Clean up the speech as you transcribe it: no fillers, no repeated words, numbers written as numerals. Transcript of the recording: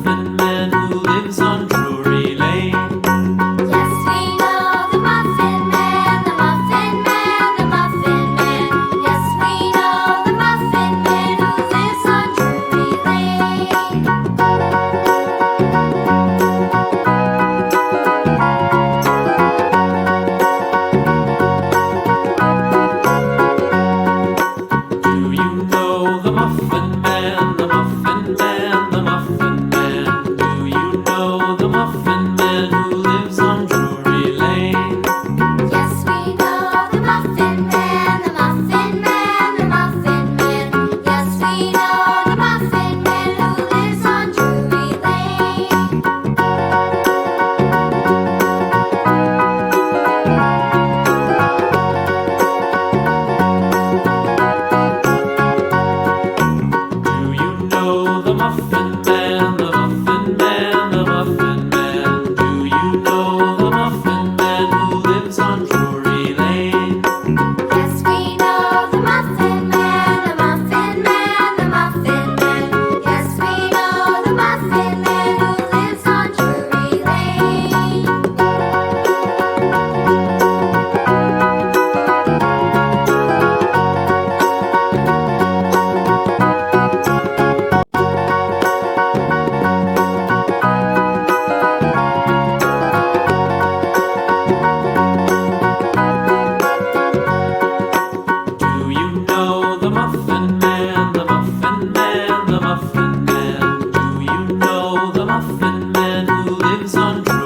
Muffin Man who lives on Drury Lane. Yes, we know the Muffin Man, the Muffin Man, the Muffin Man. Yes, we know the Muffin Man who lives on Drury Lane. Do you know the Muffin Man, the Muffin Man, the Muffin Man? Do you know the Muffin Man who lives on Drury Lane? Yes, we know the Muffin Man, the Muffin Man, the Muffin Man. Yes, we know the Muffin Man who lives on Drury Lane. Do you know the Muffin Man, the Muffin Man, the Muffin Man? Do you know the Muffin Man who lives on Drury Lane? Yes, we know the Muffin Man, the Muffin Man, the Muffin Man. Yes, we know the Muffin Man who lives on Drury Lane. Do you know the Muffin Man, the Muffin Man, the Muffin Man? Do you know the Muffin Man who lives on Drury